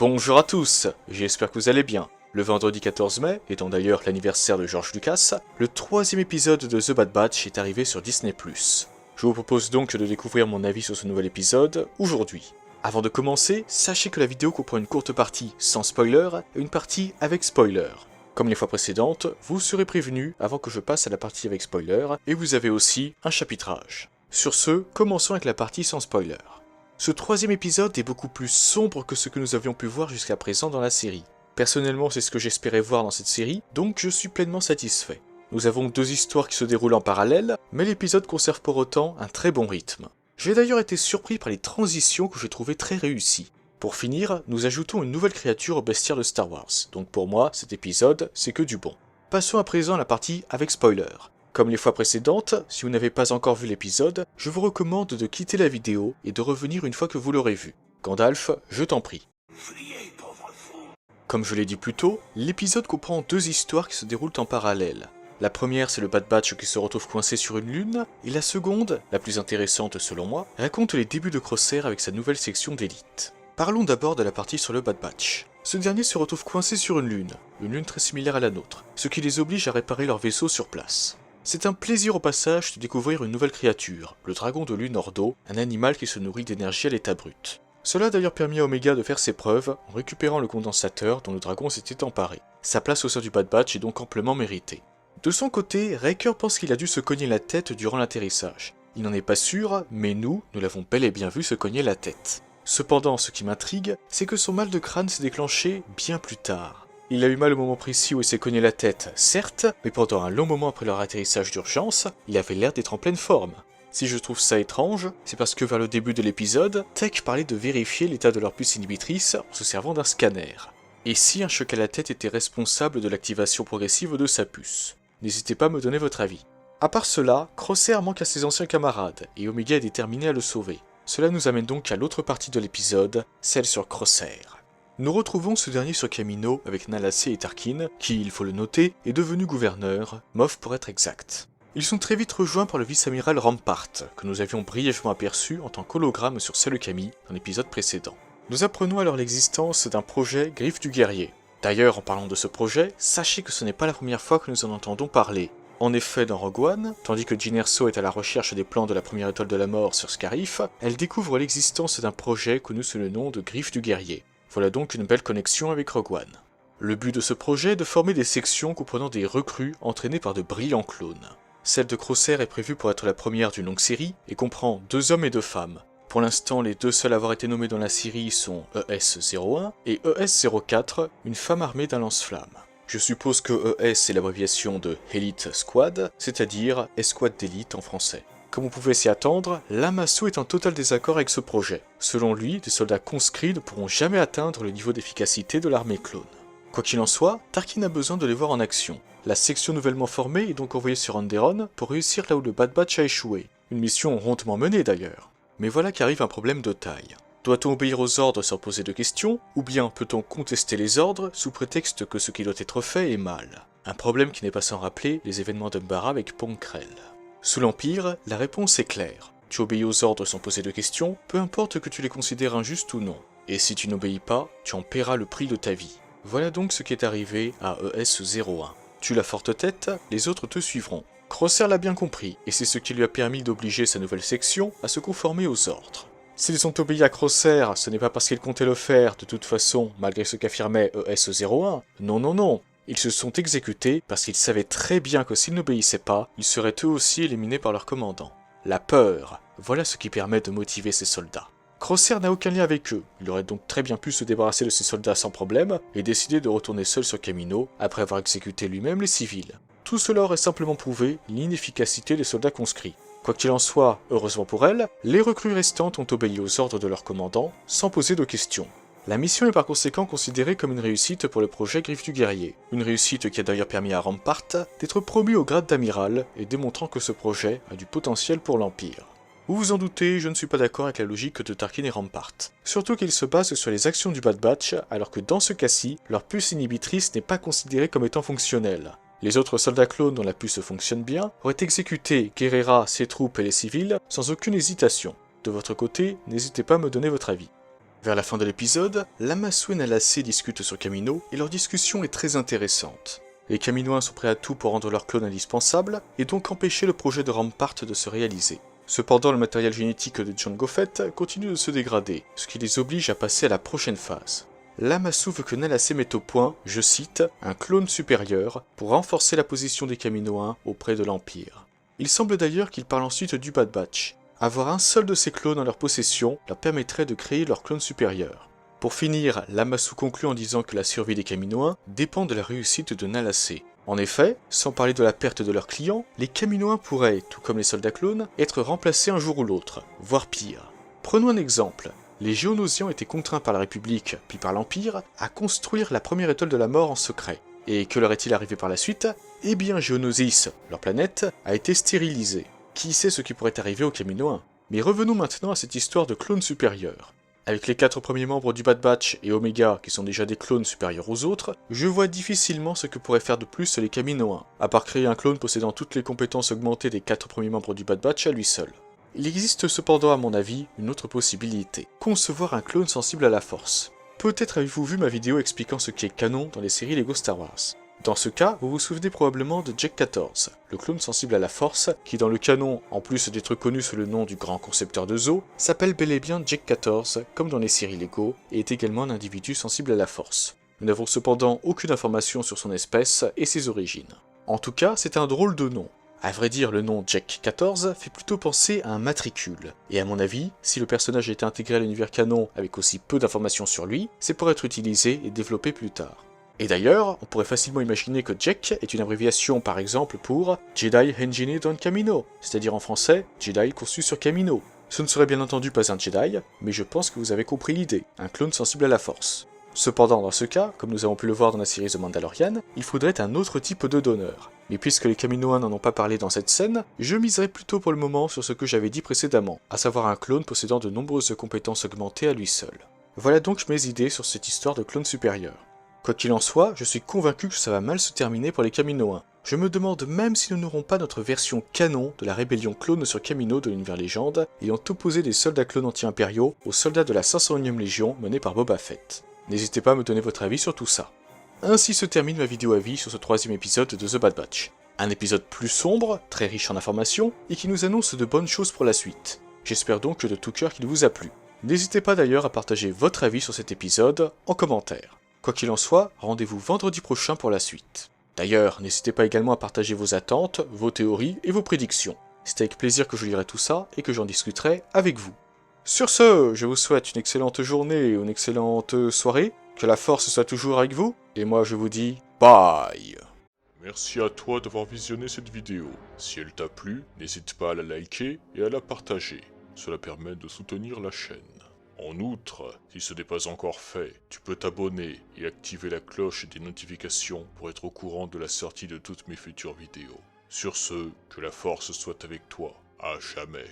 Bonjour à tous, j'espère que vous allez bien. Le vendredi 14 mai, étant d'ailleurs l'anniversaire de George Lucas, le troisième épisode de The Bad Batch est arrivé sur Disney+. Je vous propose donc de découvrir mon avis sur ce nouvel épisode aujourd'hui. Avant de commencer, sachez que la vidéo comprend une courte partie sans spoiler et une partie avec spoiler. Comme les fois précédentes, vous serez prévenus avant que je passe à la partie avec spoiler, et vous avez aussi un chapitrage. Sur ce, commençons avec la partie sans spoiler. Ce troisième épisode est beaucoup plus sombre que ce que nous avions pu voir jusqu'à présent dans la série. Personnellement, c'est ce que j'espérais voir dans cette série, donc je suis pleinement satisfait. Nous avons deux histoires qui se déroulent en parallèle, mais l'épisode conserve pour autant un très bon rythme. J'ai d'ailleurs été surpris par les transitions que j'ai trouvées très réussies. Pour finir, nous ajoutons une nouvelle créature au bestiaire de Star Wars, donc pour moi, cet épisode, c'est que du bon. Passons à présent à la partie avec spoiler. Comme les fois précédentes, si vous n'avez pas encore vu l'épisode, je vous recommande de quitter la vidéo et de revenir une fois que vous l'aurez vu. Gandalf, je t'en prie. Comme je l'ai dit plus tôt, l'épisode comprend deux histoires qui se déroulent en parallèle. La première, c'est le Bad Batch qui se retrouve coincé sur une lune, et la seconde, la plus intéressante selon moi, raconte les débuts de Crosshair avec sa nouvelle section d'élite. Parlons d'abord de la partie sur le Bad Batch. Ce dernier se retrouve coincé sur une lune très similaire à la nôtre, ce qui les oblige à réparer leur vaisseau sur place. C'est un plaisir au passage de découvrir une nouvelle créature, le dragon de lune Ordo, un animal qui se nourrit d'énergie à l'état brut. Cela a d'ailleurs permis à Omega de faire ses preuves en récupérant le condensateur dont le dragon s'était emparé. Sa place au sein du Bad Batch est donc amplement méritée. De son côté, Riker pense qu'il a dû se cogner la tête durant l'atterrissage. Il n'en est pas sûr, mais nous l'avons bel et bien vu se cogner la tête. Cependant, ce qui m'intrigue, c'est que son mal de crâne s'est déclenché bien plus tard. Il a eu mal au moment précis où il s'est cogné la tête, certes, mais pendant un long moment après leur atterrissage d'urgence, il avait l'air d'être en pleine forme. Si je trouve ça étrange, c'est parce que vers le début de l'épisode, Tech parlait de vérifier l'état de leur puce inhibitrice en se servant d'un scanner. Et si un choc à la tête était responsable de l'activation progressive de sa puce? N'hésitez pas à me donner votre avis. À part cela, Crosshair manque à ses anciens camarades, et Omega est déterminé à le sauver. Cela nous amène donc à l'autre partie de l'épisode, celle sur Crosshair. Nous retrouvons ce dernier sur Kamino avec Nala Se et Tarkin, qui, il faut le noter, est devenu gouverneur, Moff pour être exact. Ils sont très vite rejoints par le vice-amiral Rampart, que nous avions brièvement aperçu en tant qu'hologramme sur Seleucami dans l'épisode précédent. Nous apprenons alors l'existence d'un projet Griffe du Guerrier. D'ailleurs, en parlant de ce projet, sachez que ce n'est pas la première fois que nous en entendons parler. En effet, dans Rogue One, tandis que Jyn Erso est à la recherche des plans de la première étoile de la mort sur Scarif, elle découvre l'existence d'un projet connu sous le nom de Griffe du Guerrier. Voilà donc une belle connexion avec Rogue One. Le but de ce projet est de former des sections comprenant des recrues entraînées par de brillants clones. Celle de Crosshair est prévue pour être la première d'une longue série et comprend 2 hommes et 2 femmes. Pour l'instant, les 2 seuls à avoir été nommés dans la série sont ES-01 et ES-04, une femme armée d'un lance-flamme. Je suppose que ES est l'abréviation de Elite Squad, c'est-à-dire Escouade d'élite en français. Comme on pouvait s'y attendre, Lamasu est en total désaccord avec ce projet. Selon lui, des soldats conscrits ne pourront jamais atteindre le niveau d'efficacité de l'armée clone. Quoi qu'il en soit, Tarkin a besoin de les voir en action. La section nouvellement formée est donc envoyée sur Onderon pour réussir là où le Bad Batch a échoué. Une mission rondement menée d'ailleurs. Mais voilà qu'arrive un problème de taille. Doit-on obéir aux ordres sans poser de questions, ou bien peut-on contester les ordres sous prétexte que ce qui doit être fait est mal? Un problème qui n'est pas sans rappeler les événements d'Umbara avec Ponkrell. Sous l'Empire, la réponse est claire. Tu obéis aux ordres sans poser de questions, peu importe que tu les considères injustes ou non. Et si tu n'obéis pas, tu en paieras le prix de ta vie. Voilà donc ce qui est arrivé à ES-01. Tu la forte tête, les autres te suivront. Crosshair l'a bien compris, et c'est ce qui lui a permis d'obliger sa nouvelle section à se conformer aux ordres. S'ils ont obéi à Crosshair, ce n'est pas parce qu'ils comptaient le faire de toute façon, malgré ce qu'affirmait ES-01. Non. Ils se sont exécutés parce qu'ils savaient très bien que s'ils n'obéissaient pas, ils seraient eux aussi éliminés par leur commandant. La peur, voilà ce qui permet de motiver ces soldats. Crosshair n'a aucun lien avec eux, il aurait donc très bien pu se débarrasser de ces soldats sans problème et décider de retourner seul sur Kamino après avoir exécuté lui-même les civils. Tout cela aurait simplement prouvé l'inefficacité des soldats conscrits. Quoi qu'il en soit, heureusement pour elle, les recrues restantes ont obéi aux ordres de leur commandant sans poser de questions. La mission est par conséquent considérée comme une réussite pour le projet Griffe du Guerrier. Une réussite qui a d'ailleurs permis à Rampart d'être promu au grade d'amiral et démontrant que ce projet a du potentiel pour l'Empire. Vous vous en doutez, je ne suis pas d'accord avec la logique de Tarkin et Rampart. Surtout qu'ils se basent sur les actions du Bad Batch, alors que dans ce cas-ci, leur puce inhibitrice n'est pas considérée comme étant fonctionnelle. Les autres soldats clones dont la puce fonctionne bien auraient exécuté Guerrera, ses troupes et les civils sans aucune hésitation. De votre côté, n'hésitez pas à me donner votre avis. Vers la fin de l'épisode, Lammasu et Nalase discutent sur Kamino et leur discussion est très intéressante. Les Kaminoans sont prêts à tout pour rendre leur clone indispensable et donc empêcher le projet de Rampart de se réaliser. Cependant, le matériel génétique de Jango Fett continue de se dégrader, ce qui les oblige à passer à la prochaine phase. Lammasu veut que Nalase mette au point, je cite, un clone supérieur pour renforcer la position des Kaminoans auprès de l'Empire. Il semble d'ailleurs qu'il parle ensuite du Bad Batch. Avoir un seul de ces clones en leur possession leur permettrait de créer leur clone supérieur. Pour finir, Lammasu conclut en disant que la survie des Kaminoans dépend de la réussite de Nalase. En effet, sans parler de la perte de leurs clients, les Kaminoans pourraient, tout comme les soldats clones, être remplacés un jour ou l'autre, voire pire. Prenons un exemple. Les Géonosiens étaient contraints par la République, puis par l'Empire, à construire la première étoile de la mort en secret. Et que leur est-il arrivé par la suite? Eh bien, Geonosis, leur planète, a été stérilisée. Qui sait ce qui pourrait arriver aux Kaminoans? Mais revenons maintenant à cette histoire de clones supérieurs. Avec les 4 premiers membres du Bad Batch et Omega qui sont déjà des clones supérieurs aux autres, je vois difficilement ce que pourraient faire de plus les Kaminoans, à part créer un clone possédant toutes les compétences augmentées des 4 premiers membres du Bad Batch à lui seul. Il existe cependant à mon avis une autre possibilité, concevoir un clone sensible à la force. Peut-être avez-vous vu ma vidéo expliquant ce qui est canon dans les séries Lego Star Wars. Dans ce cas, vous vous souvenez probablement de Jack 14, le clone sensible à la force, qui dans le canon, en plus d'être connu sous le nom du grand concepteur de Zo, s'appelle bel et bien Jack 14, comme dans les séries Lego, et est également un individu sensible à la force. Nous n'avons cependant aucune information sur son espèce et ses origines. En tout cas, c'est un drôle de nom. À vrai dire, le nom Jack 14 fait plutôt penser à un matricule, et à mon avis, si le personnage a été intégré à l'univers canon avec aussi peu d'informations sur lui, c'est pour être utilisé et développé plus tard. Et d'ailleurs, on pourrait facilement imaginer que Jack est une abréviation par exemple pour Jedi Engineered on Kamino, c'est-à-dire en français, Jedi conçu sur Kamino. Ce ne serait bien entendu pas un Jedi, mais je pense que vous avez compris l'idée, un clone sensible à la force. Cependant, dans ce cas, comme nous avons pu le voir dans la série The Mandalorian, il faudrait un autre type de donneur. Mais puisque les Kaminoans n'en ont pas parlé dans cette scène, je miserai plutôt pour le moment sur ce que j'avais dit précédemment, à savoir un clone possédant de nombreuses compétences augmentées à lui seul. Voilà donc mes idées sur cette histoire de clone supérieur. Quoi qu'il en soit, je suis convaincu que ça va mal se terminer pour les Kaminoans. Je me demande même si nous n'aurons pas notre version canon de la rébellion clone sur Kamino de l'univers légende, ayant opposé des soldats clones anti-impériaux aux soldats de la 501e Légion menée par Boba Fett. N'hésitez pas à me donner votre avis sur tout ça. Ainsi se termine ma vidéo avis sur ce 3e épisode de The Bad Batch. Un épisode plus sombre, très riche en informations, et qui nous annonce de bonnes choses pour la suite. J'espère donc de tout cœur qu'il vous a plu. N'hésitez pas d'ailleurs à partager votre avis sur cet épisode en commentaire. Quoi qu'il en soit, rendez-vous vendredi prochain pour la suite. D'ailleurs, n'hésitez pas également à partager vos attentes, vos théories et vos prédictions. C'est avec plaisir que je lirai tout ça et que j'en discuterai avec vous. Sur ce, je vous souhaite une excellente journée ou une excellente soirée, que la force soit toujours avec vous, et moi je vous dis bye. Merci à toi d'avoir visionné cette vidéo. Si elle t'a plu, n'hésite pas à la liker et à la partager. Cela permet de soutenir la chaîne. En outre, si ce n'est pas encore fait, tu peux t'abonner et activer la cloche des notifications pour être au courant de la sortie de toutes mes futures vidéos. Sur ce, que la force soit avec toi, à jamais.